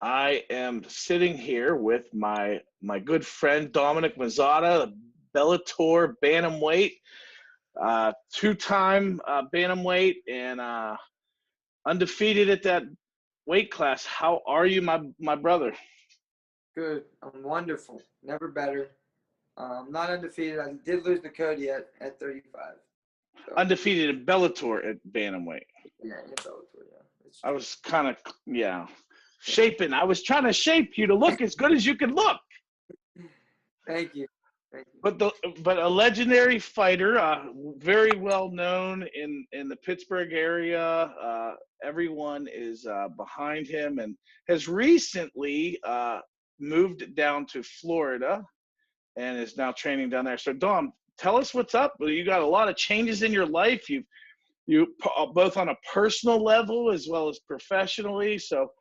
I am sitting here with my good friend Dominic Mazzotta, Bellator Bantamweight, two-time Bantamweight, and undefeated at that weight class. How are you, my brother? Good. I'm wonderful. Never better. Not undefeated. I did lose the Cody at 35. So, Undefeated in Bellator at Bantamweight. yeah, in Bellator, yeah. I was kind of, shaping. I was trying to shape you to look as good as you can look. Thank you. Thank you. But a legendary fighter, very well known in the Pittsburgh area. Everyone is behind him, and has recently moved down to Florida, and is now training down there. So Dom, tell us what's up. You got a lot of changes in your life. You both on a personal level as well as professionally. So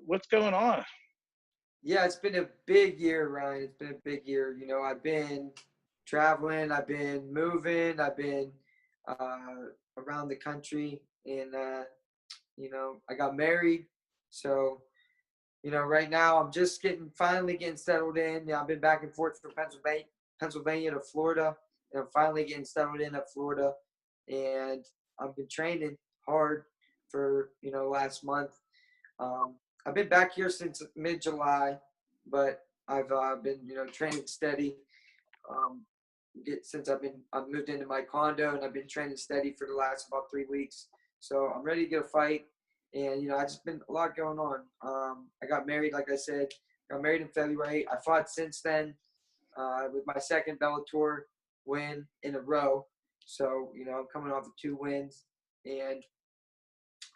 what's going on? Yeah, it's been a big year, Ryan. It's been a big year. I've been traveling. I've been moving. I've been around the country. And, I got married. So, right now I'm just finally getting settled in. I've been back and forth from Pennsylvania to Florida. And I'm finally getting settled in at Florida. And I've been training hard for, last month. I've been back here since mid-July, but I've been, training steady. Since I've moved into my condo, and I've been training steady for the last about 3 weeks. So I'm ready to get a fight, and I just been a lot going on. I got married, like I said, got married in February. I fought since then with my second Bellator win in a row. So I'm coming off of 2 wins, and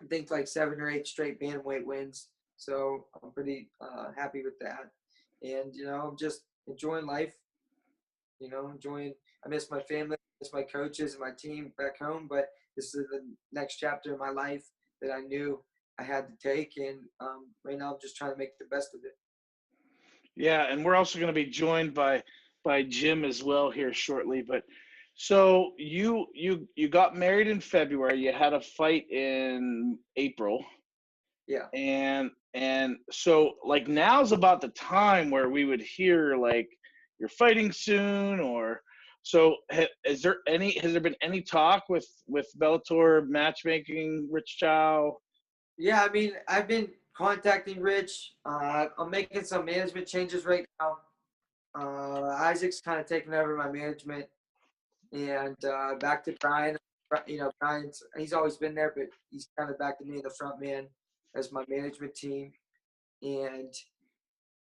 I think like 7 or 8 straight bantamweight wins. So I'm pretty happy with that. And, I'm just enjoying life, I miss my family, I miss my coaches and my team back home, but this is the next chapter in my life that I knew I had to take. And right now I'm just trying to make the best of it. Yeah, and we're also going to be joined by Jim as well here shortly. But so you got married in February. You had a fight in April. Yeah. And so like now's about the time where we would hear like you're fighting soon, or so has there been any talk with Bellator matchmaking, Rich Chow? Yeah, I mean, I've been contacting Rich. I'm making some management changes right now. Isaac's kind of taking over my management, and back to Brian. Brian's, he's always been there, but he's kind of back to me, the front man, as my management team. And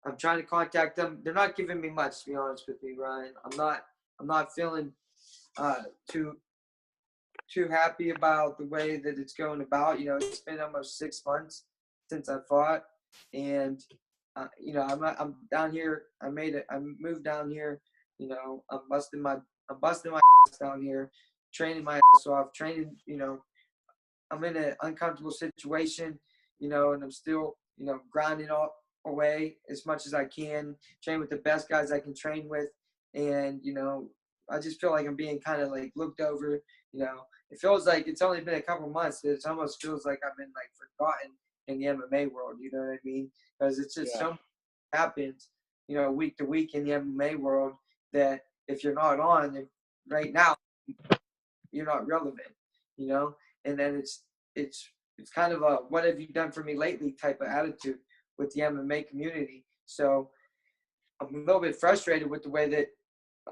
I'm trying to contact them. They're not giving me much, to be honest with you, Ryan. I'm not feeling too happy about the way that it's going about. It's been almost 6 months since I fought, and I'm down here. I moved down here. I'm busting my ass down here, training my ass off, training. I'm in an uncomfortable situation, and I'm still, grinding away as much as I can, train with the best guys I can train with. And, I just feel like I'm being kind of like looked over. It feels like it's only been a couple months. It almost feels like I've been like forgotten in the MMA world. You know what I mean? Because it's just so much happens, week to week in the MMA world, that if you're not on right now, you're not relevant, and then it's kind of a what have you done for me lately type of attitude with the MMA community. So I'm a little bit frustrated with the way that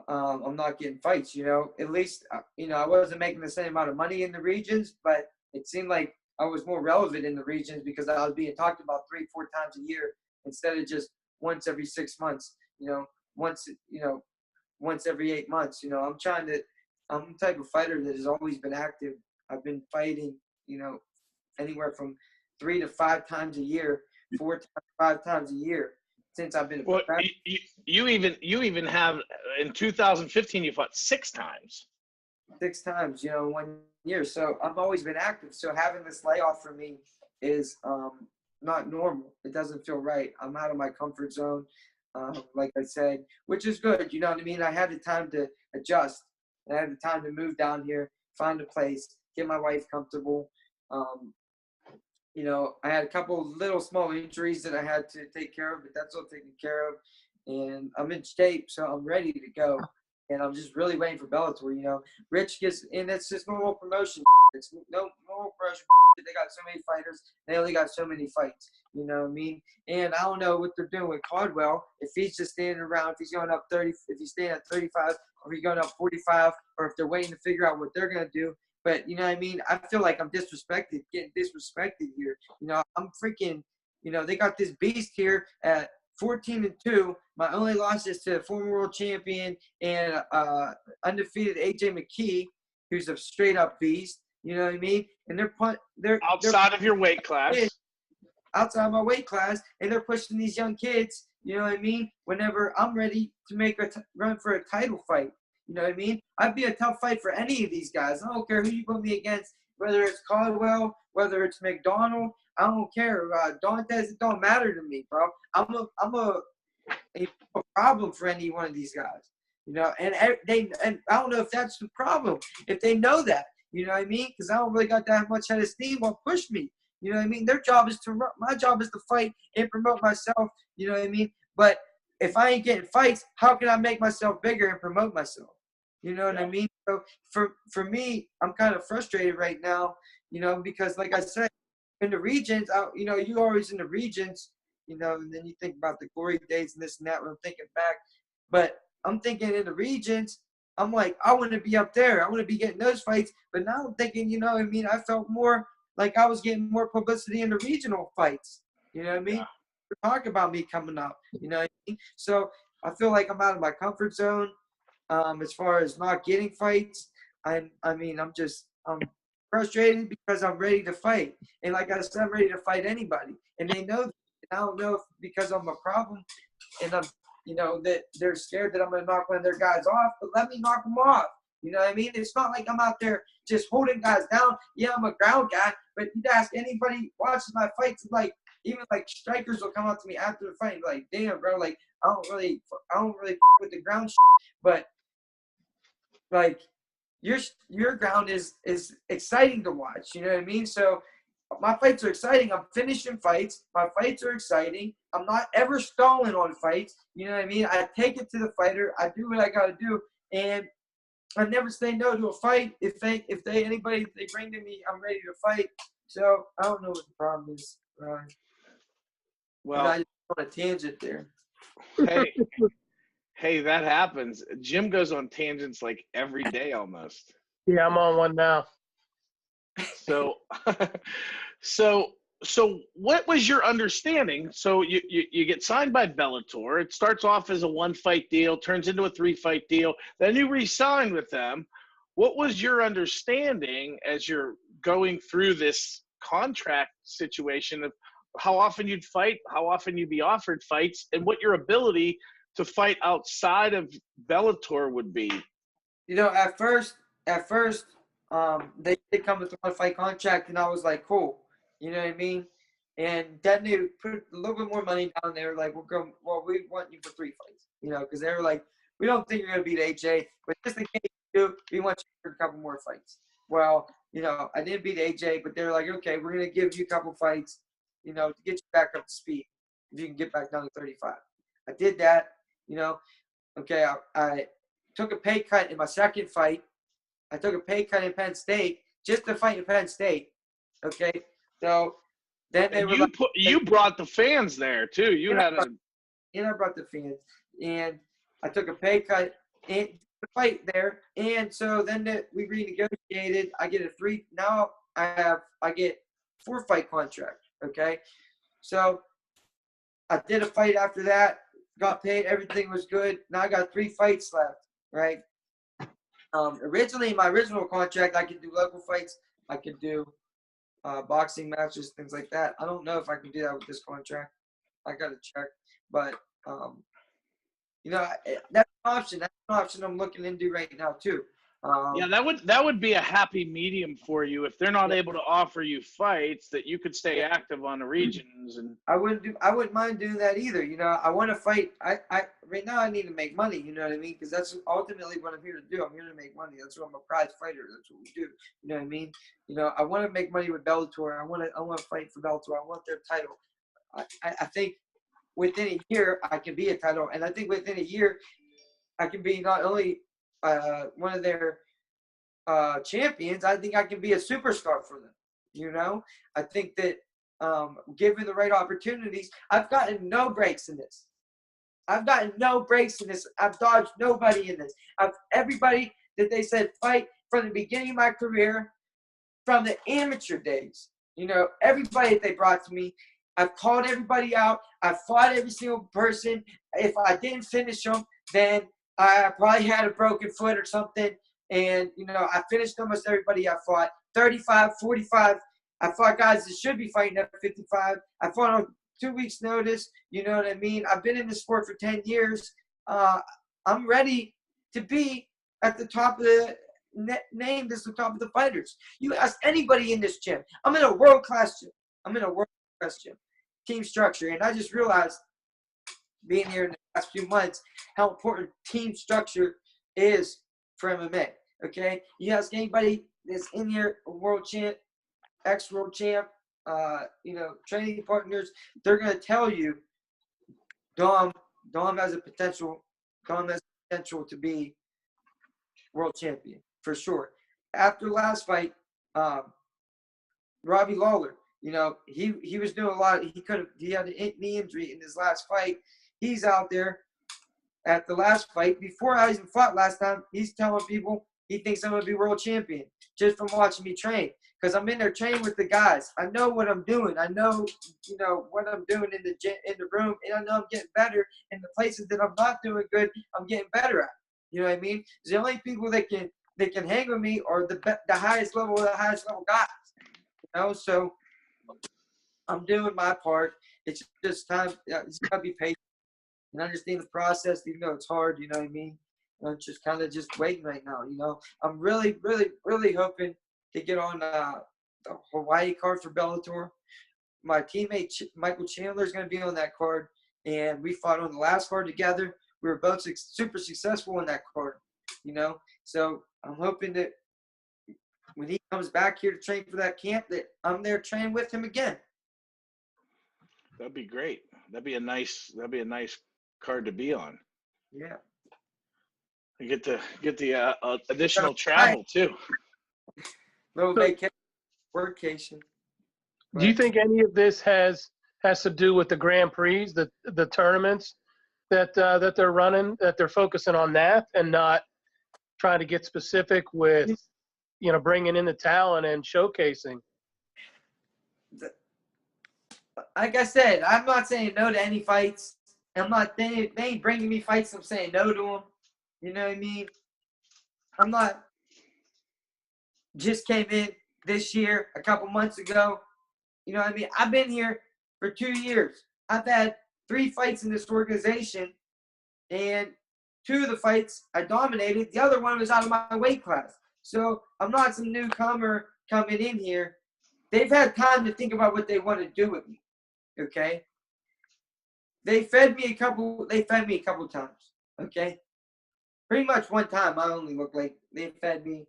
I'm not getting fights. At least I wasn't making the same amount of money in the regions, but it seemed like I was more relevant in the regions because I was being talked about 3-4 times a year instead of just once every 6 months. Once every 8 months. I'm the type of fighter that has always been active. I've been fighting, anywhere from 3 to 5 times a year, 4 to 5 times a year since I've been a professional. You even have in 2015 you fought 6 times. 6 times, 1 year. So I've always been active. So having this layoff for me is not normal. It doesn't feel right. I'm out of my comfort zone, like I said, which is good. You know what I mean? I had the time to adjust. I had the time to move down here, find a place, get my wife comfortable. you know, I had a couple little small injuries that I had to take care of, but that's all taken care of. And I'm in shape, so I'm ready to go. And I'm just really waiting for Bellator, you know. Rich gets, and it's just normal promotion. It's no normal promotion. They got so many fighters. They only got so many fights. You know what I mean? And I don't know what they're doing with Caldwell. If he's just standing around, if he's going up 30, if he's staying at 35, or if he's going up 45, or if they're waiting to figure out what they're going to do. But, you know what I mean? I feel like I'm disrespected, getting disrespected here. You know, I'm freaking, you know, they got this beast here at 14-2. My only loss is to former world champion and undefeated AJ McKee, who's a straight up beast. You know what I mean? And they're outside of your weight class. Outside of my weight class, and they're pushing these young kids. You know what I mean? Whenever I'm ready to make a run for a title fight, you know what I mean? I'd be a tough fight for any of these guys. I don't care who you put me against, whether it's Caldwell, whether it's McDonald. I don't care. Dantes, it don't matter to me, bro. I'm a problem for any one of these guys, you know. And I don't know if that's the problem. If they know that, you know what I mean? Because I don't really got that much head of steam. Will push me. You know what I mean? Their job is to run. My job is to fight and promote myself. You know what I mean? But if I ain't getting fights, how can I make myself bigger and promote myself? You know what I mean? So for me, I'm kind of frustrated right now, you know, because like I said, in the regions, you know, you always in the regions, you know, and then you think about the glory days and this and that when I'm thinking back. But I'm thinking in the regions, I'm like, I want to be up there. I want to be getting those fights. But now I'm thinking, you know what I mean? I felt more like I was getting more publicity in the regional fights. You know what I mean? Yeah. Talk about me coming up. You know what I mean? So I feel like I'm out of my comfort zone as far as not getting fights. I'm frustrated because I'm ready to fight. And like I said, I'm ready to fight anybody. And they know that. I don't know if because I'm a problem and I'm, you know, that they're scared that I'm going to knock one of their guys off, but let me knock them off. You know what I mean? It's not like I'm out there just holding guys down. Yeah, I'm a ground guy, but you'd ask anybody watches my fights, like, even like strikers will come up to me after the fight and be like, damn, bro, like, I don't really with the ground shit, but like your ground is exciting to watch. You know what I mean? So my fights are exciting. I'm finishing fights. My fights are exciting. I'm not ever stalling on fights. You know what I mean? I take it to the fighter. I do what I got to do, and I never say no to a fight. If anybody they bring to me, I'm ready to fight. So I don't know what the problem is. Well, I just on a tangent there. Hey, that happens. Jim goes on tangents like every day almost. Yeah, I'm on one now. So, so what was your understanding? So you get signed by Bellator. It starts off as a 1-fight deal, turns into a 3-fight deal. Then you re-sign with them. What was your understanding as you're going through this contract situation of how often you'd fight, how often you'd be offered fights, and what your ability to fight outside of Bellator would be? You know, at first, they did come with a 1-fight contract, and I was like, cool. You know what I mean? And then they put a little bit more money down there. Like, we want you for 3 fights. You know, because they were like, we don't think you're going to beat AJ, but just in case you do, we want you for a couple more fights. Well, you know, I didn't beat AJ, but they're like, okay, we're going to give you a couple fights, you know, to get you back up to speed. If you can get back down to 35. I did that, you know. Okay, I took a pay cut in my second fight. I took a pay cut in Penn State just to fight in Penn State. Okay, so then they were like, you brought the fans there too. I brought the fans, and I took a pay cut in the fight there, and so then we renegotiated. I get now I get 4-fight contract. Okay, so I did a fight after that, got paid, everything was good. Now I got 3 fights left, right? Originally, my original contract, I could do local fights. I could do boxing matches, things like that. I don't know if I can do that with this contract. I got to check. But, you know, that's an option. That's an option I'm looking into right now, too. Yeah, that would be a happy medium for you if they're not able to offer you fights, that you could stay active on the regions. And I wouldn't mind doing that either. You know, I want to fight. right now I need to make money. You know what I mean? Because that's ultimately what I'm here to do. I'm here to make money. That's what I'm a prize fighter. That's what we do. You know what I mean? You know, I want to make money with Bellator. I want to fight for Bellator. I want their title. I think within a year I can be a title, and I think within a year I can be not only one of their champions. I think I can be a superstar for them. You know, I think that given the right opportunities, I've gotten no breaks in this. I've gotten no breaks in this. I've dodged nobody in this. Everybody that they said fight from the beginning of my career, from the amateur days, you know, everybody that they brought to me, I've called everybody out. I've fought every single person. If I didn't finish them, then I probably had a broken foot or something. And, you know, I finished almost everybody I fought. 35, 45. I fought guys that should be fighting at 55. I fought on 2 weeks' notice. You know what I mean? I've been in the sport for 10 years. I'm ready to be at the top of the named as the top of the fighters. You ask anybody in this gym. I'm in a world-class gym. Team structure. And I just realized, being here in the last few months, how important team structure is for MMA. Okay? You ask anybody that's in here, a world champ, ex-world champ, you know, training partners, they're going to tell you Dom has a potential to be world champion for sure. After the last fight, Robbie Lawler, you know, he was doing a lot. He had a knee injury in his last fight. He's out there at the last fight. Before I even fought last time, he's telling people he thinks I'm going to be world champion just from watching me train. Because I'm in there training with the guys. I know what I'm doing. I know, you know, what I'm doing in the room, and I know I'm getting better. In the places that I'm not doing good, I'm getting better at. You know what I mean? The only people that can hang with me are the highest level guys. You know, so I'm doing my part. It's just time. It's gotta be patient and understand the process, even though it's hard. You know what I mean? I'm just kind of just waiting right now. You know, I'm really, really, really hoping to get on the Hawaii card for Bellator. My teammate Michael Chandler is going to be on that card, and we fought on the last card together. We were both super successful in that card, you know. So I'm hoping that when he comes back here to train for that camp, that I'm there training with him again. That'd be great. That'd be a nice card to be on. Yeah. You get the additional travel too. Little vacation, workcation. Do you think any of this has to do with the Grand Prix, the tournaments that they're running, that they're focusing on that and not trying to get specific with, you know, bringing in the talent and showcasing? Like I said, I'm not saying no to any fights. They ain't bringing me fights. I'm saying no to them. You know what I mean? I'm not. Just came in this year, a couple months ago. You know what I mean? I've been here for 2 years. I've had 3 fights in this organization, and 2 of the fights I dominated. The other one was out of my weight class. So I'm not some newcomer coming in here. They've had time to think about what they want to do with me. Okay? They fed me a couple times. Okay? Pretty much one time I only looked like they fed me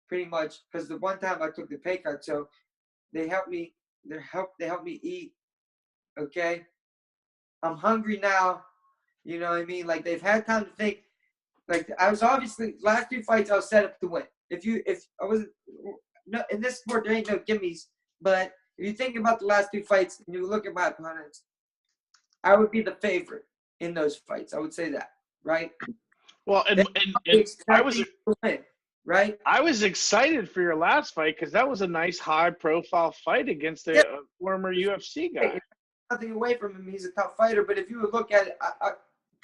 pretty much, because the one time I took the pay cut, so they helped me. They helped me eat. Okay, I'm hungry now. You know what I mean? Like, they've had time to think. Like, I was obviously last 2 fights I was set up to win. If I wasn't in this sport, there ain't no gimmies. But if you think about the last 2 fights and you look at my opponents, I would be the favorite in those fights. I would say that, right? Well, and I was win, right? I was excited for your last fight because that was a nice high-profile fight against a former UFC guy. Nothing away from him; he's a tough fighter. But if you would look at it,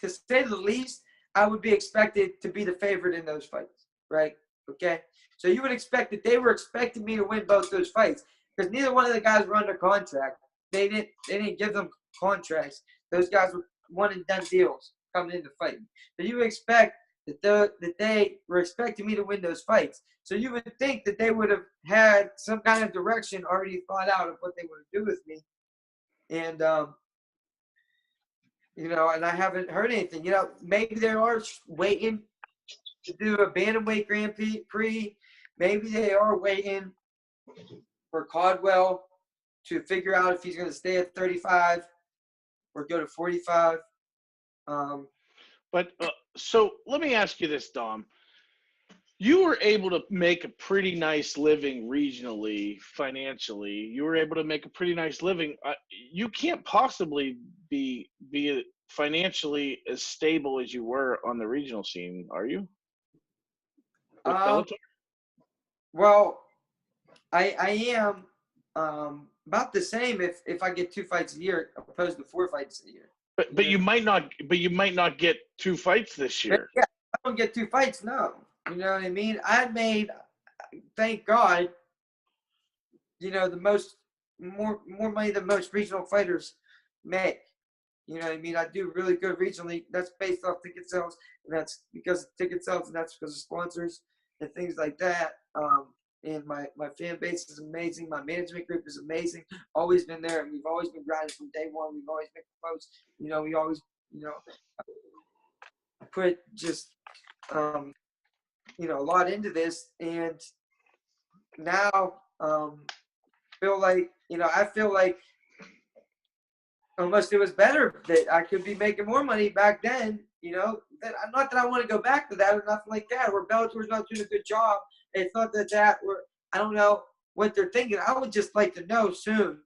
to say the least, I would be expected to be the favorite in those fights, right? Okay, so you would expect that they were expecting me to win both those fights because neither one of the guys were under contract. They didn't give them contracts. Those guys were one and done deals coming into fighting. So you would expect that they were expecting me to win those fights. So you would think that they would have had some kind of direction already thought out of what they want to do with me. And you know, and I haven't heard anything. You know, maybe they are waiting to do a bantamweight Grand Prix. Maybe they are waiting for Caldwell to figure out if he's going to stay at 35 or go to 45. But so let me ask you this, Dom. You were able to make a pretty nice living regionally, financially. You were able to make a pretty nice living. You can't possibly be financially as stable as you were on the regional scene, are you? With Bellator? Well, I am about the same if I get 2 fights a year opposed to 4 fights a year. But you might not get 2 fights this year. Yeah, I don't get 2 fights, no. You know what I mean? I made, thank God, you know, more money than most regional fighters make. You know what I mean? I do really good regionally. That's based off ticket sales, and that's because of ticket sales, and that's because of sponsors and things like that. And my fan base is amazing. My management group is amazing. Always been there, and we've always been grinding from day one. We've always been close. You know, we always, you know, put just, you know, a lot into this. And now feel like, you know, I feel like almost it was better that I could be making more money back then, you know. Not that I want to go back to that or nothing like that, where Bellator's not doing a good job. It's not that I don't know what they're thinking. I would just like to know soon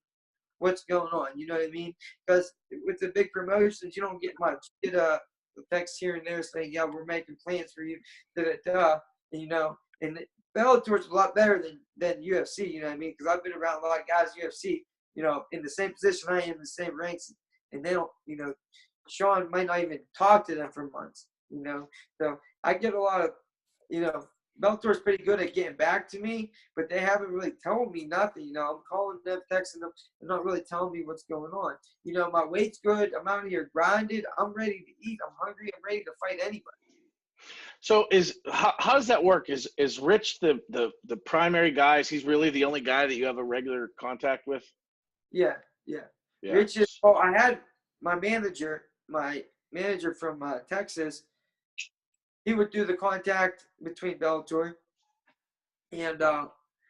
what's going on, you know what I mean? Because with the big promotions, you don't get much. You get a text here and there saying, yeah, we're making plans for you, and, you know. And Bellator's a lot better than UFC, you know what I mean? Because I've been around a lot of guys UFC, you know, in the same position I am, in the same ranks, and they don't, you know, Sean might not even talk to them for months, you know. So I get a lot of, you know, Bellator's pretty good at getting back to me, but they haven't really told me nothing, you know. I'm calling them, texting them, and not really telling me what's going on. You know, my weight's good. I'm out here grinded. I'm ready to eat. I'm hungry. I'm ready to fight anybody. So how does that work? Is Rich the primary guy? Is he's really the only guy that you have a regular contact with? Yeah. Rich is. Oh, I had my manager from Texas. He would do the contact between Bellator, and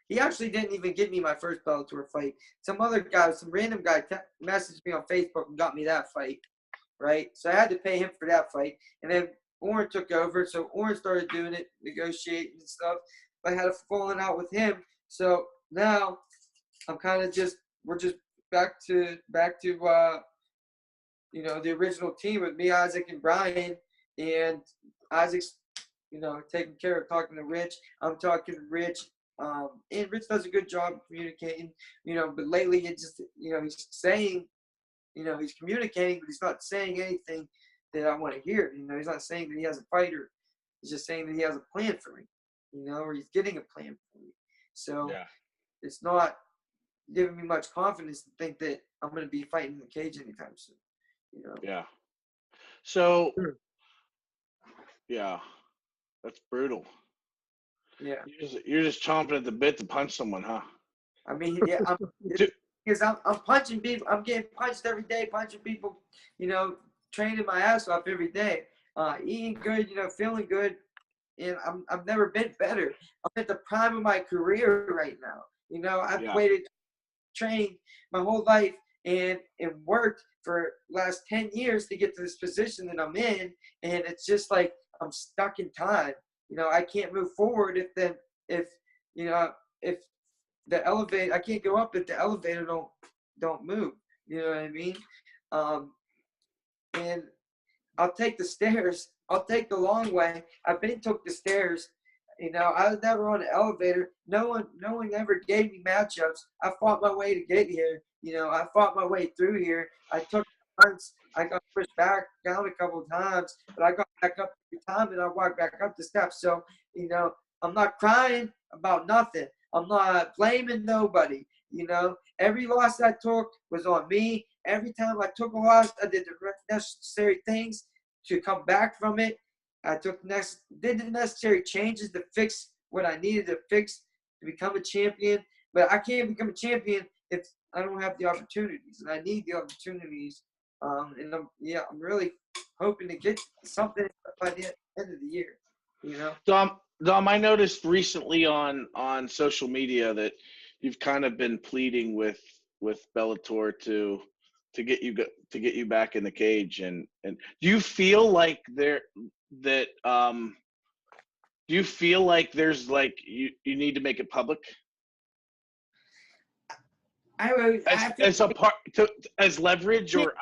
he actually didn't even give me my first Bellator fight. Some random guy messaged me on Facebook and got me that fight, right? So I had to pay him for that fight, and then Oren took over, so Oren started doing it, negotiating and stuff. I had a falling out with him, so now I'm kind of we're just back to you know, the original team with me, Isaac, and Brian. And Isaac's, you know, taking care of talking to Rich. I'm talking to Rich. And Rich does a good job of communicating, you know, but lately it just, you know, he's saying, you know, he's communicating, but he's not saying anything that I want to hear. You know, he's not saying that he has a fighter. He's just saying that he has a plan for me, you know, or he's getting a plan for me. So It's not giving me much confidence to think that I'm going to be fighting in the cage anytime soon, you know. Yeah. So, yeah, that's brutal. Yeah. You're just chomping at the bit to punch someone, huh? I mean, yeah, because I'm punching people. I'm getting punched every day, punching people, you know, training my ass off every day, eating good, you know, feeling good, and I've never been better. I'm at the prime of my career right now. You know, I've trained my whole life and worked for last 10 years to get to this position that I'm in, and it's just like I'm stuck in time. You know, I can't move forward if the elevator, I can't go up if the elevator don't move. You know what I mean? And I'll take the stairs. I'll take the long way. I've been took the stairs. You know, I was never on an elevator. No one ever gave me matchups. I fought my way to get here. You know, I fought my way through here. I took once. I got pushed back down a couple of times, but I got back up every time, and I walked back up the steps. So, you know, I'm not crying about nothing. I'm not blaming nobody. You know, every loss I took was on me. Every time I took a loss, I did the necessary things to come back from it. I did the necessary changes to fix what I needed to fix to become a champion. But I can't become a champion if I don't have the opportunities, and I need the opportunities And I'm really hoping to get something by the end of the year. You know. Dom, I noticed recently on social media that you've kind of been pleading with Bellator to get you back in the cage, and do you feel like do you feel like there's like you need to make it public as leverage, or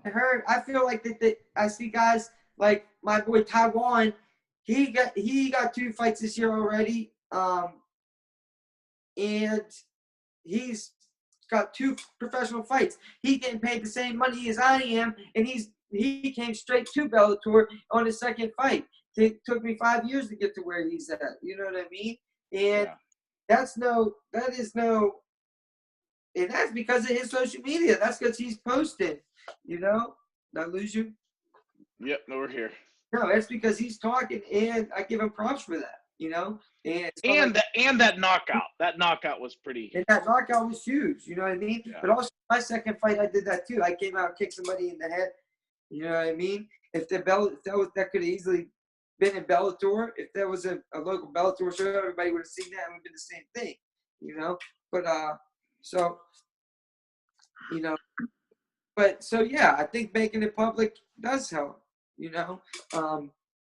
I feel like that I see guys like my boy Taiwan. He got 2 fights this year already, and he's got 2 professional fights. He's getting paid the same money as I am, and he came straight to Bellator on his 2nd fight. It took me 5 years to get to where he's at. You know what I mean? And that's because of his social media. That's because he's posting. You know? Did I lose you? Yep, no, we're here. No, it's because he's talking, and I give him props for that. You know? And that knockout. That knockout was pretty. And that knockout was huge. You know what I mean? Yeah. But also my 2nd fight, I did that too. I came out and kicked somebody in the head. You know what I mean? If that could have easily been in Bellator. If there was a local Bellator show, everybody would have seen that. It would have been the same thing. You know? But so you know. But so yeah, I think making it public does help. You know,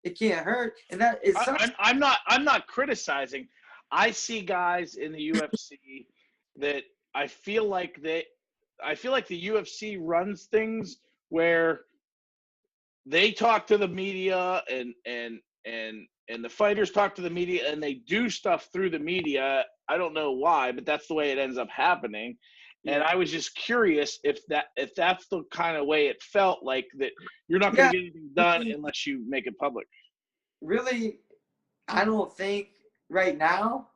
it can't hurt, and that is. I'm not criticizing. I see guys in the UFC that I feel like the UFC runs things where they talk to the media and the fighters talk to the media, and they do stuff through the media. I don't know why, but that's the way it ends up happening. And I was just curious if that's the kind of way it felt like, that you're not going to get anything done unless you make it public. Really, I don't think right now.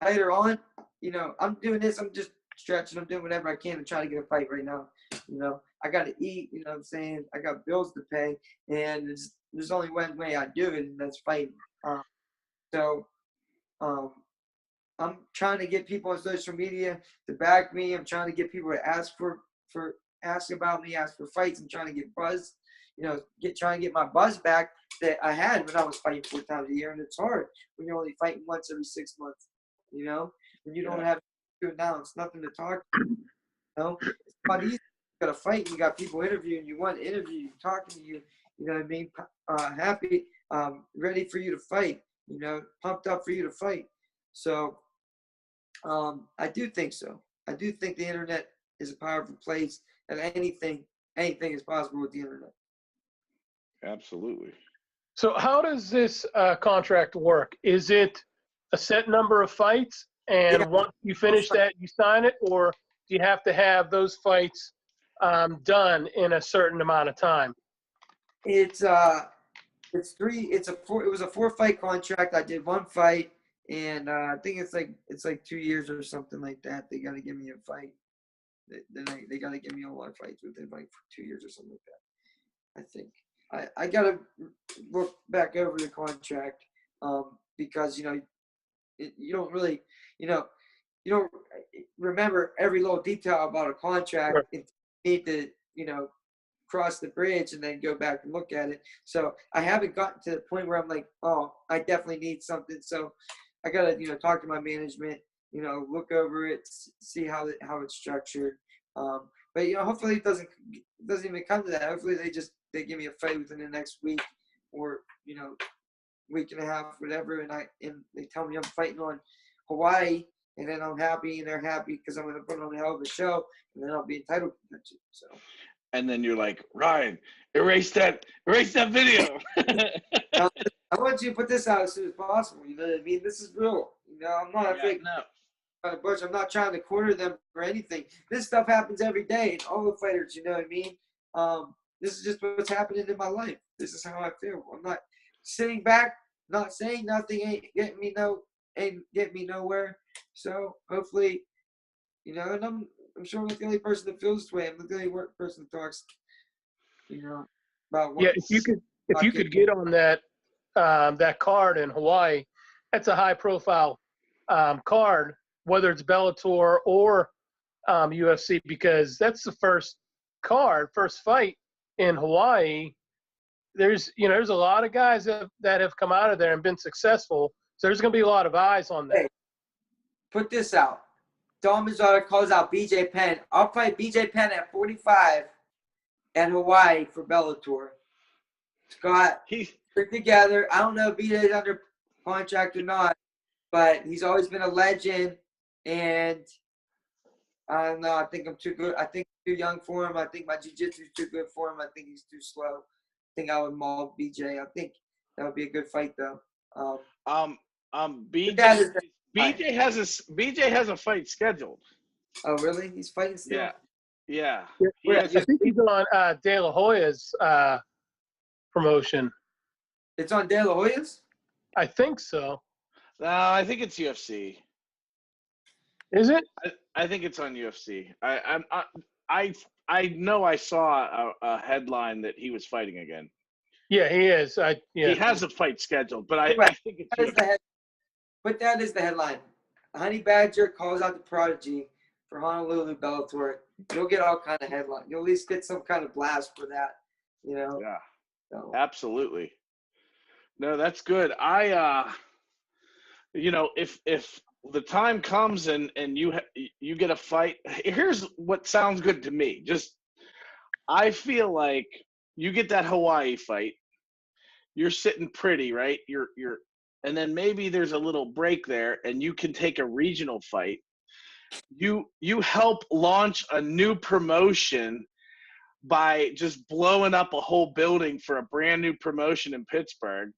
Later on, you know, I'm doing this. I'm just stretching. I'm doing whatever I can to try to get a fight right now. You know, I got to eat. You know what I'm saying? I got bills to pay, and there's only one way I do it, and that's fighting. I'm trying to get people on social media to back me. I'm trying to get people to ask about me, ask for fights. I'm trying to get buzz, you know, trying to get my buzz back that I had when I was fighting 4 times a year. And it's hard when you're only fighting once every 6 months, you know, when you don't have to announce, nothing to talk to, you know. It's not easy. You got to fight. You got people interviewing you, want to interview you, talking to you, you know what I mean? Happy, ready for you to fight, you know, pumped up for you to fight. So, I do think so. I do think the internet is a powerful place, and anything is possible with the internet. Absolutely. So how does this contract work? Is it a set number of fights, and once you finish that, you sign it, or do you have to have those fights done in a certain amount of time? It's 3. It was a 4-fight contract. I did 1 fight. And I think it's like 2 years or something like that. They got to give me a fight. They got to give me a lot of fights within like 2 years or something like that. I think I got to look back over the contract because, you know, you don't really, you don't remember every little detail about a contract. Sure. You need to, you know, cross the bridge and then go back and look at it. So I haven't gotten to the point where I'm like, oh, I definitely need something. So I gotta, you know, talk to my management, you know, look over it, see how it's structured. But you know, hopefully it doesn't even come to that. Hopefully they give me a fight within the next week, or you know, week and a half, whatever, and they tell me I'm fighting on Hawaii, and then I'm happy and they're happy because I'm gonna put on a hell of a show, and then I'll be entitled to it. So. And then you're like, Ryan, erase that video. I want you to put this out as soon as possible. You know what I mean? This is real. You know, I'm not a fake bush. I'm not trying to corner them or anything. This stuff happens every day, and all the fighters. You know what I mean? This is just what's happening in my life. This is how I feel. I'm not sitting back, not saying nothing. Ain't getting me nowhere. So hopefully, you know, and I'm sure I'm not the only person that feels this way. I'm not the only person that talks, you know, about what. Yeah, if you could get on that card in Hawaii, that's a high profile card, whether it's Bellator or UFC, because that's the first card, first fight in Hawaii, there's a lot of guys that have come out of there and been successful. So there's going to be a lot of eyes on that. Hey, put this out. Dominic Mazzotta calls out BJ Penn. I'll fight BJ Penn at 45 at Hawaii for Bellator. Scott, put together. I don't know if BJ's under contract or not, but he's always been a legend. And I don't know. I think I'm too good. I think I'm too young for him. I think my jiu-jitsu is too good for him. I think he's too slow. I think I would maul BJ. I think that would be a good fight, though. BJ has a fight scheduled. Oh, really? He's fighting still? Yeah. I think he's on De La Hoya's promotion. It's on De La Hoya's? I think so. No, I think it's UFC. Is it? I think it's on UFC. I know I saw a headline that he was fighting again. Yeah, he is. He has a fight scheduled, but I think it's UFC. But that is the headline. Honey Badger calls out the prodigy for Honolulu Bellator. You'll get all kind of headlines. You'll at least get some kind of blast for that, Yeah. So. Absolutely. No, that's good. If the time comes and you get a fight, here's what sounds good to me. I feel like you get that Hawaii fight, you're sitting pretty, right? And then maybe there's a little break there and you can take a regional fight. You help launch a new promotion by just blowing up a whole building for a brand new promotion in Pittsburgh,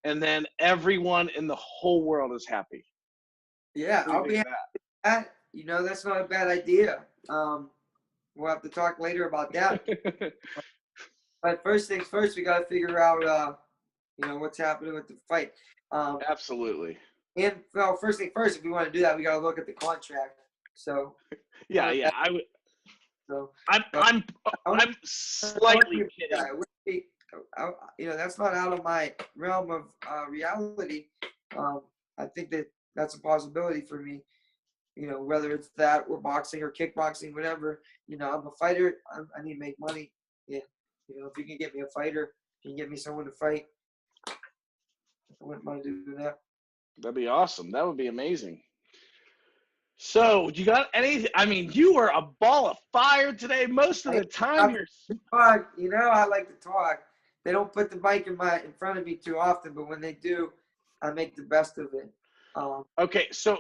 and then everyone in the whole world is happy. Yeah, I'll be happy with that. That's not a bad idea. We'll have to talk later about that. But first things first, we got to figure out, what's happening with the fight. Absolutely. And first thing first, if we want to do that, we got to look at the contract. So. Yeah, I would. So. I'm slightly kidding. That's not out of my realm of reality. I think that's a possibility for me. Whether it's that or boxing or kickboxing, whatever. I'm a fighter. I need to make money. Yeah. If you can get me a fighter, you can get me someone to fight. I wouldn't mind doing that. That'd be awesome. That would be amazing. So, you got anything? I mean, you are a ball of fire today. Most of the time, you're. I like to talk. They don't put the mic in front of me too often, but when they do, I make the best of it. Okay, so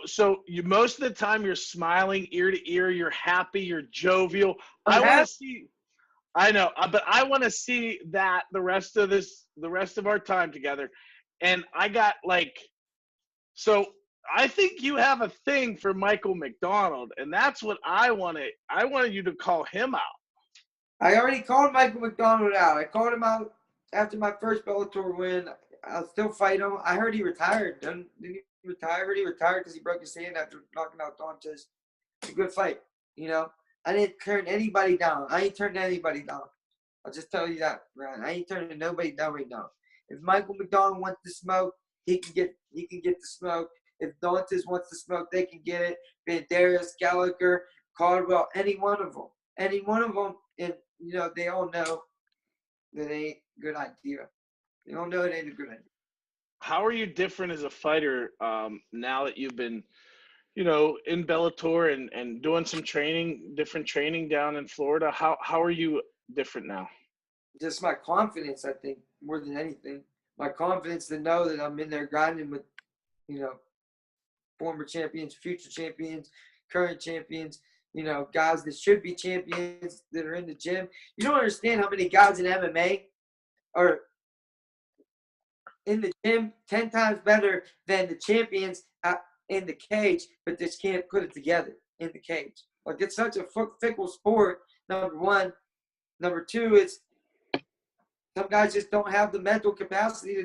you most of the time you're smiling ear to ear. You're happy. You're jovial. I want to see. I know, but I want to see that the rest of our time together, and I got so. I think you have a thing for Michael McDonald, and that's what I wanted. I wanted you to call him out. I already called Michael McDonald out. I called him out after my first Bellator win. I'll still fight him. I heard he retired. Didn't he retire? I heard he retired because he broke his hand after knocking out Dantes. It's a good fight. I didn't turn anybody down. I ain't turned anybody down. I'll just tell you that, Brian. I ain't turning nobody down right now. If Michael McDonald wants to smoke, he can get the smoke. If Dantes wants to smoke, they can get it. Banderas, Gallagher, Caldwell, any one of them. And, they all know that ain't a good idea. They all know it ain't a good idea. How are you different as a fighter now that you've been, in Bellator and doing some different training down in Florida? How are you different now? Just my confidence, I think, more than anything. My confidence to know that I'm in there grinding with, former champions, future champions, current champions, guys that should be champions that are in the gym. You don't understand how many guys in MMA are in the gym 10 times better than the champions in the cage, but just can't put it together in the cage. It's such a fickle sport, number one. Number two, it's some guys just don't have the mental capacity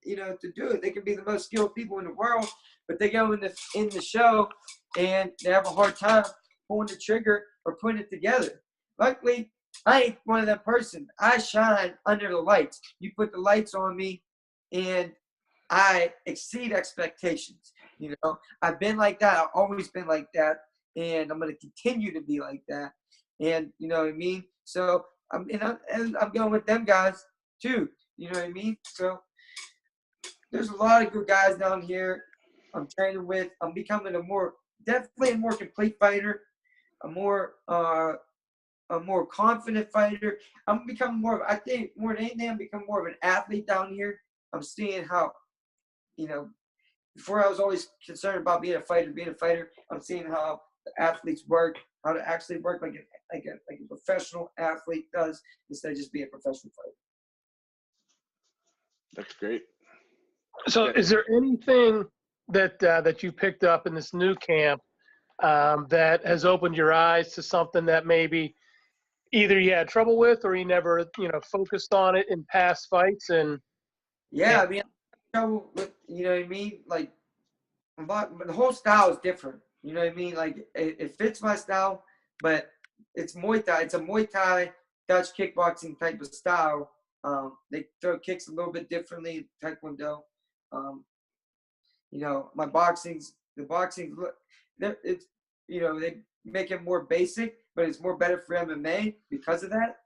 to do it. They can be the most skilled people in the world, but they go in the show and they have a hard time pulling the trigger or putting it together. Luckily, I ain't one of that person. I shine under the lights. You put the lights on me, and I exceed expectations. I've been like that. I've always been like that, and I'm going to continue to be like that. And you know what I mean? So and I'm going with them guys too. You know what I mean? So there's a lot of good guys down here I'm training with. I'm becoming definitely a more complete fighter, a more confident fighter. I'm becoming I think more than anything, I'm becoming more of an athlete down here. I'm seeing how, before I was always concerned about being a fighter. I'm seeing how the athletes work, how to actually work like a professional athlete does, instead of just being a professional fighter. That's great. So, is there anything that you picked up in this new camp that has opened your eyes to something that maybe either you had trouble with or you never, focused on it in past fights? And yeah, I mean, I have trouble with, you know what I mean? Like, the whole style is different. You know what I mean? Like, it fits my style, but it's Muay Thai. It's a Muay Thai Dutch kickboxing type of style. They throw kicks a little bit differently, Taekwondo. My the boxing, it's, they make it more basic, but it's more better for MMA because of that.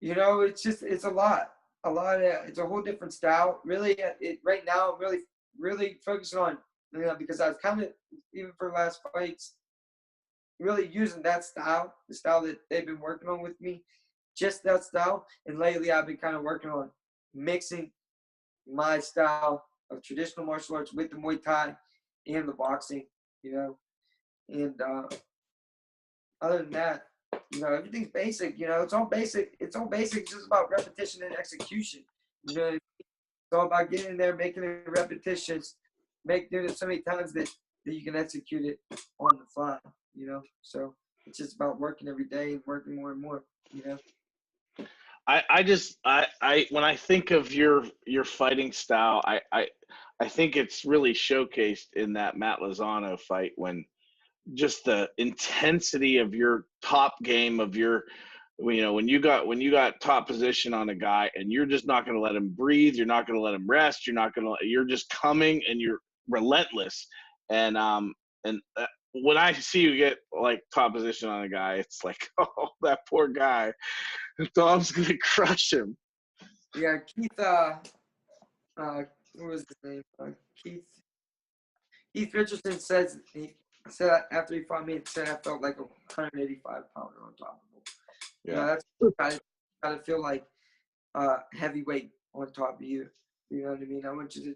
It's a lot. It's a whole different style. Really, right now, I'm really focusing on, because I was kind of, even for last fights, really using that style, the style that they've been working on with me, just that style. And lately, I've been kind of working on mixing my style of traditional martial arts with the Muay Thai and the boxing, And other than that, everything's basic. It's all basic. It's all basic. It's just about repetition and execution. It's all about getting in there, making the repetitions, doing it so many times that you can execute it on the fly. So it's just about working every day and working more and more. I when I think of your fighting style, I think it's really showcased in that Matt Lozano fight, when just the intensity of your top game of your, when you got top position on a guy and you're just not going to let him breathe, you're not going to let him rest, you're just coming and you're relentless. And when I see you get like top position on a guy, it's like, oh, that poor guy, Dom's going to crush him. Yeah, Keith, what was his name? Keith Richardson said after he fought me, I felt like a 185 pounder on top of him. Yeah, that's gotta feel like heavyweight on top of you. You know what I mean? I want you to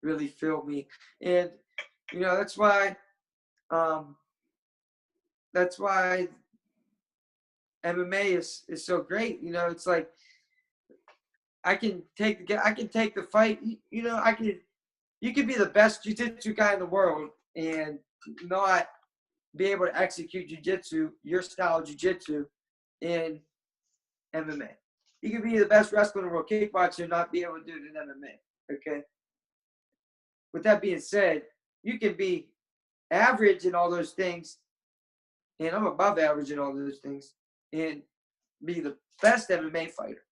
really feel me, and that's why MMA is so great. It's like I can take the fight. You could be the best jiu-jitsu guy in the world and not be able to execute jiu-jitsu, your style of jiu-jitsu, in MMA. You could be the best wrestler in the world, kickboxer, and not be able to do it in MMA. Okay? With that being said, you can be average in all those things, and I'm above average in all those things, and be the best MMA fighter.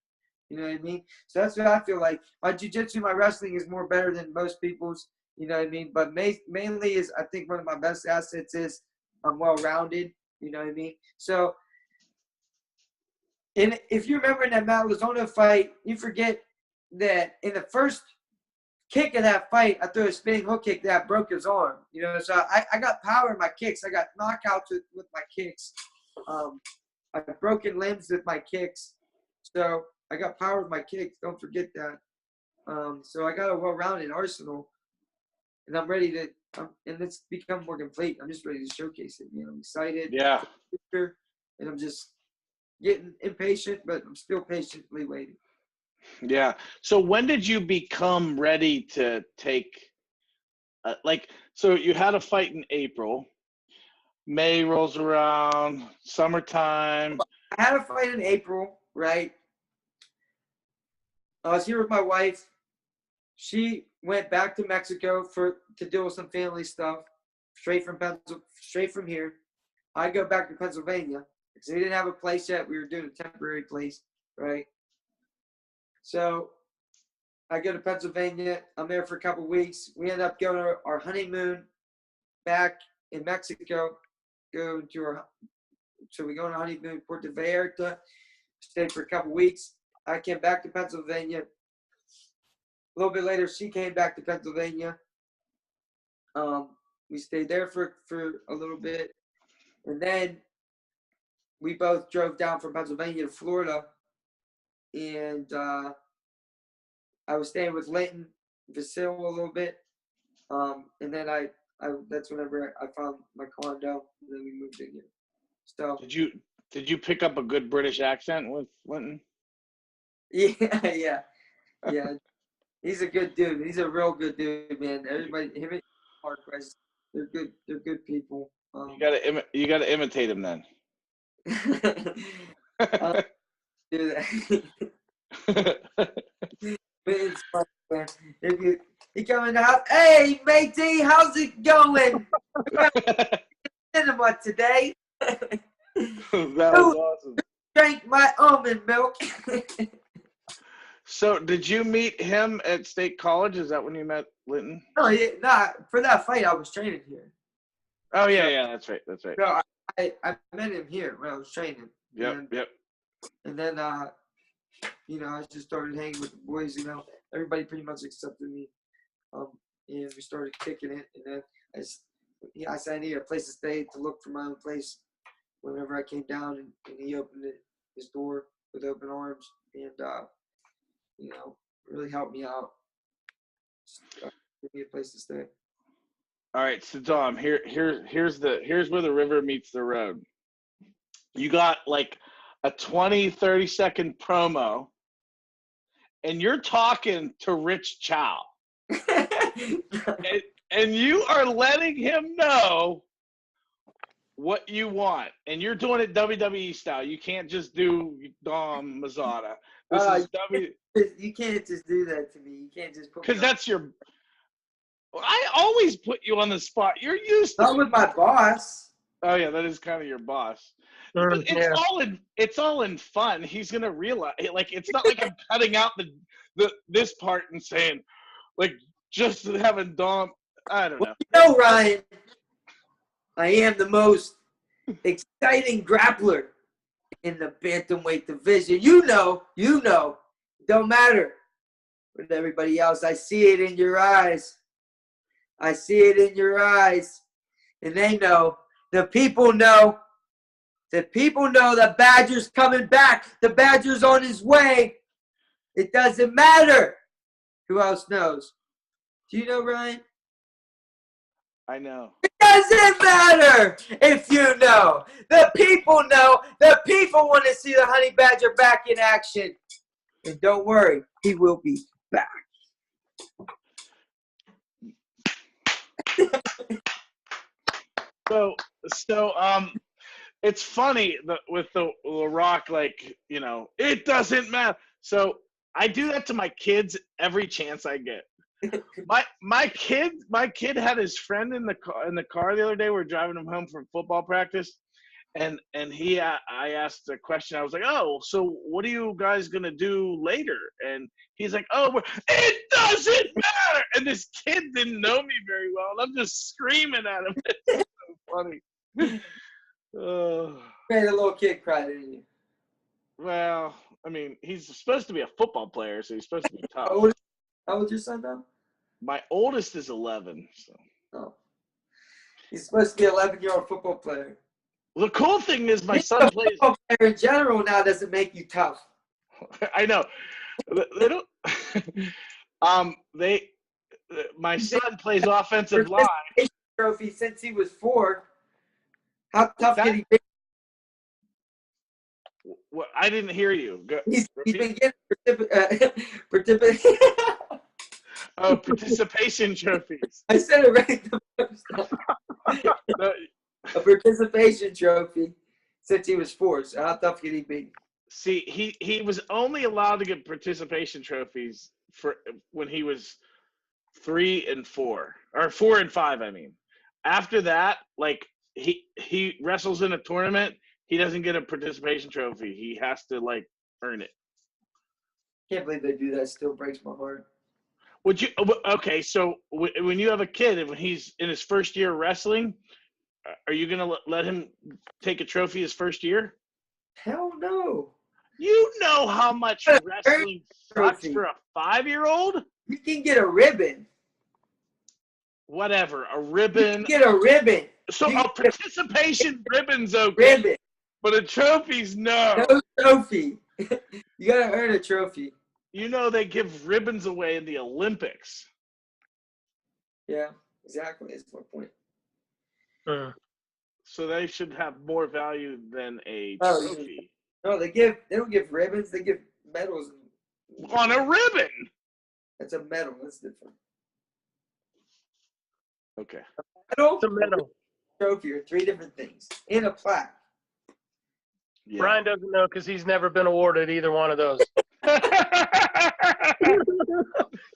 You know what I mean? So that's what I feel like. My jiu-jitsu, my wrestling is more better than most people's. You know what I mean? But mainly is, I think one of my best assets is I'm well-rounded. You know what I mean? So, and if you remember in that Matt Lozano fight, you forget that in the first kick of that fight, I threw a spinning hook kick that broke his arm. So I got power in my kicks. I got knockouts with my kicks. I've broken limbs with my kicks. So I got power with my kicks. Don't forget that. So I got a well-rounded arsenal, and I'm ready to. And it's become more complete. I'm just ready to showcase it. I'm excited. yeah. And I'm just getting impatient, but I'm still patiently waiting. Yeah. So when did you become ready to take? So you had a fight in April. May rolls around, summertime. I had a fight in April, right? I was here with my wife. She went back to Mexico to deal with some family stuff, straight from here. I go back to Pennsylvania because we didn't have a place yet. We were doing a temporary place, right? So I go to Pennsylvania. I'm there for a couple of weeks. We end up going to our honeymoon back in Mexico. Go to So we go on a honeymoon in Puerto Vallarta. Stayed for a couple weeks. I came back to Pennsylvania. A little bit later, she came back to Pennsylvania. We stayed there for a little bit. And then we both drove down from Pennsylvania to Florida. And I was staying with Linton Vasil a little bit. And then I that's whenever I found my condo, and then we moved in here. So did you pick up a good British accent with Linton? Yeah. He's a good dude. He's a real good dude, man. Everybody, him and Mark Price, they're good. They're good people. You gotta imitate him then. Do that. It's fun, man. If you come in the house, hey matey, how's it going? Cinema today. That was awesome. Drank my almond milk. So, did you meet him at State College? Is that when you met Linton? Oh yeah, nah. For that fight, I was training here. Oh yeah, that's right. So I met him here when I was training. Yep. And then I just started hanging with the boys. Everybody pretty much accepted me. And we started kicking it. And then I said I needed a place to stay, to look for my own place whenever I came down, and he opened his door with open arms, and really helped me out. Give me a place to stay. All right, so Dom, here's where the river meets the road. You got like a 20-30 second promo, and you're talking to Rich Chow. and you are letting him know what you want, and you're doing it WWE style. You can't just do Dom Mazzotta. You can't just do that to me. You can't just put. Because that's your. I always put you on the spot. You're used to. Not with my boss. Oh yeah, that is kind of your boss. It's all in fun. He's gonna realize, like, it's not like I'm cutting out this part and saying, like, just having Dom. I don't know. Ryan, I am the most exciting grappler in the bantamweight division. You know. Don't matter with everybody else. I see it in your eyes. I see it in your eyes. And they know. The people know. The people know the Badger's coming back. The Badger's on his way. It doesn't matter. Who else knows? Do you know, Ryan? I know. It doesn't matter if you know. The people know. The people want to see the Honey Badger back in action. And don't worry, he will be back. So it's funny that with the Rock, like, it doesn't matter. So I do that to my kids every chance I get. My kid had his friend in the car the other day. We were driving him home from football practice, and I asked a question. I was like, "Oh, so what are you guys gonna do later?" And he's like, "Oh, it doesn't matter." And this kid didn't know me very well, and I'm just screaming at him. It's so funny. Made a little kid cry, didn't you? Well, I mean, he's supposed to be a football player, so he's supposed to be tough. How old's your son now? My oldest is 11. So. Oh. He's supposed to be an 11-year-old football player. The cool thing is my son plays. Football player in general now doesn't make you tough. I know. They don't. My son plays offensive line. Trophy since he was 4. How tough can he be? Well, I didn't hear you. He's been getting participation trophies. I said it right the first time. A participation trophy since he was 4. So how tough can he be? See, he was only allowed to get participation trophies for when he was 3 and 4, or 4 and 5. I mean, after that, like he wrestles in a tournament. He doesn't get a participation trophy. He has to, like, earn it. Can't believe they do that. It still breaks my heart. Would you? Okay, so when you have a kid and when he's in his first year wrestling, Are you gonna let him take a trophy his first year? Hell no. You know how much Earn wrestling sucks trophy. for a 5-year-old? You can get a ribbon. Whatever, a You ribbon. can get a ribbon. So You a can get participation ribbon's a okay, ribbon. but a trophy's no. No trophy. You gotta earn a trophy. You know they give ribbons away in the Olympics. Yeah, exactly. That's my point. So they should have more value than a Oh, trophy. No, they don't give ribbons. They give medals. On a ribbon. It's a medal. That's different. Okay. Medal, It's a medal. trophy are 3 different things. In a plaque. Yeah. Brian doesn't know because he's never been awarded either one of those.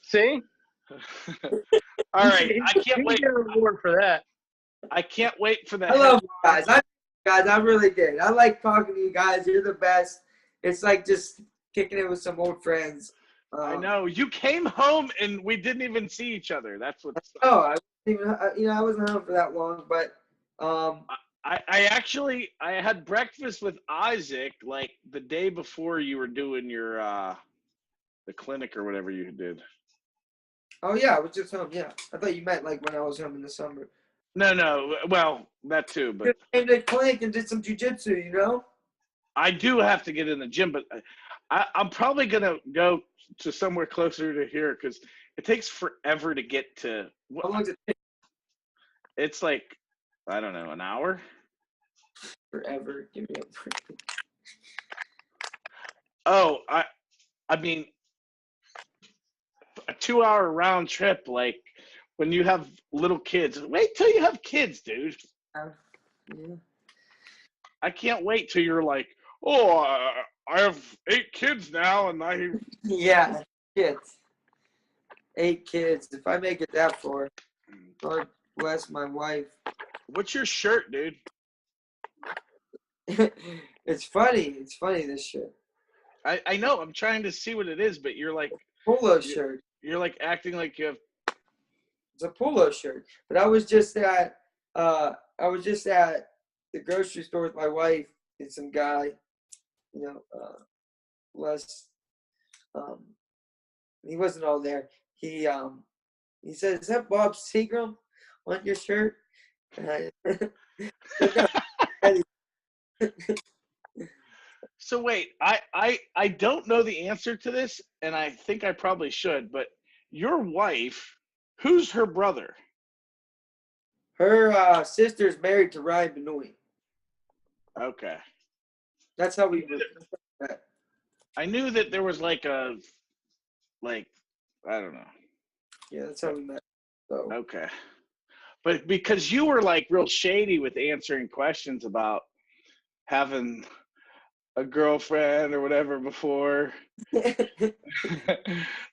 See? All right. I can't He wait. get an award for that. I can't wait for the I love you headline. guys. I really did. I like talking to you guys. You're the best. It's like just kicking it with some old friends. I know. You came home and we didn't even see each other. That's what's Oh, I wasn't home for that long, but I had breakfast with Isaac like the day before you were doing your the clinic or whatever you did. oh yeah, I was just home. Yeah, I thought you meant like when I was home in the summer. No. Well, that too, but Just came to the clinic and did some jujitsu. You know. I do have to get in the gym, but I'm probably gonna go to somewhere closer to here because it takes forever to get to. How long does it take? It's like I don't know, an hour. Forever. Give me a break. Oh, I mean, a 2-hour round trip. Like when you have little kids. Wait till you have kids, dude. Yeah. I can't wait till you're like, oh, I have 8 kids now, and I. Yeah. Kids. 8 kids. If I make it that far, God bless my wife. What's your shirt, dude? It's funny. It's funny, this shit. I know. I'm trying to see what it is, but you're like Polo shirt. you're like acting like you have. It's a polo shirt. But I was just at the grocery store with my wife and some guy, Les. He wasn't all there. He said, "Is that Bob Seagram on your shirt?" And So wait, I don't know the answer to this, and I think I probably should. But your wife, who's her brother? her sister's married to Ryan Benoit. Okay, That's how we met. I knew that there was like I don't know. Yeah, that's how we met. So Okay, but because you were like real shady with answering questions about having a girlfriend or whatever before.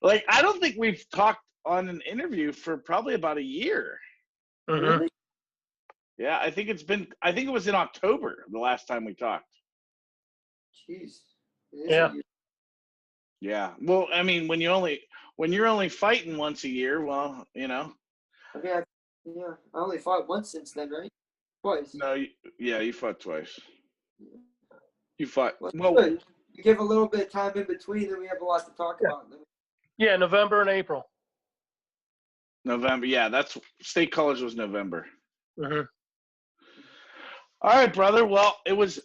Like, I don't think we've talked on an interview for probably about a year. Mhm. Really? Yeah, I think it was in October the last time we talked. Jeez. Yeah. Yeah. Well, I mean, when you're only fighting once a year, well, I mean, I only fought once since then, right? Twice. No, you fought twice. You fought. Well, good. You give a little bit of time in between, then we have a lot to talk about. Yeah, November and April. November. Yeah, that's State College was November. Mm-hmm. All right, brother. Well, it was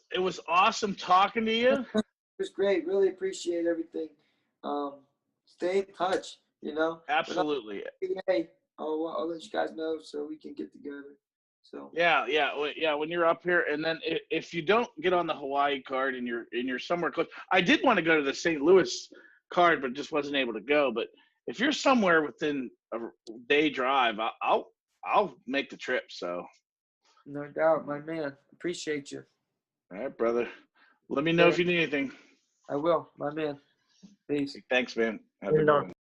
awesome talking to you. It was great. Really appreciate everything. Stay in touch, Absolutely. Hey, I'll let you guys know so we can get together. So Yeah. When you're up here, and then if you don't get on the Hawaii card and you're somewhere close, I did want to go to the St. Louis card, but just wasn't able to go. But if you're somewhere within a day drive, I'll make the trip. So. no doubt, my man. Appreciate you. All right, brother. Let me know if you need anything. I will, my man. Peace. Thanks, man. Have a good one.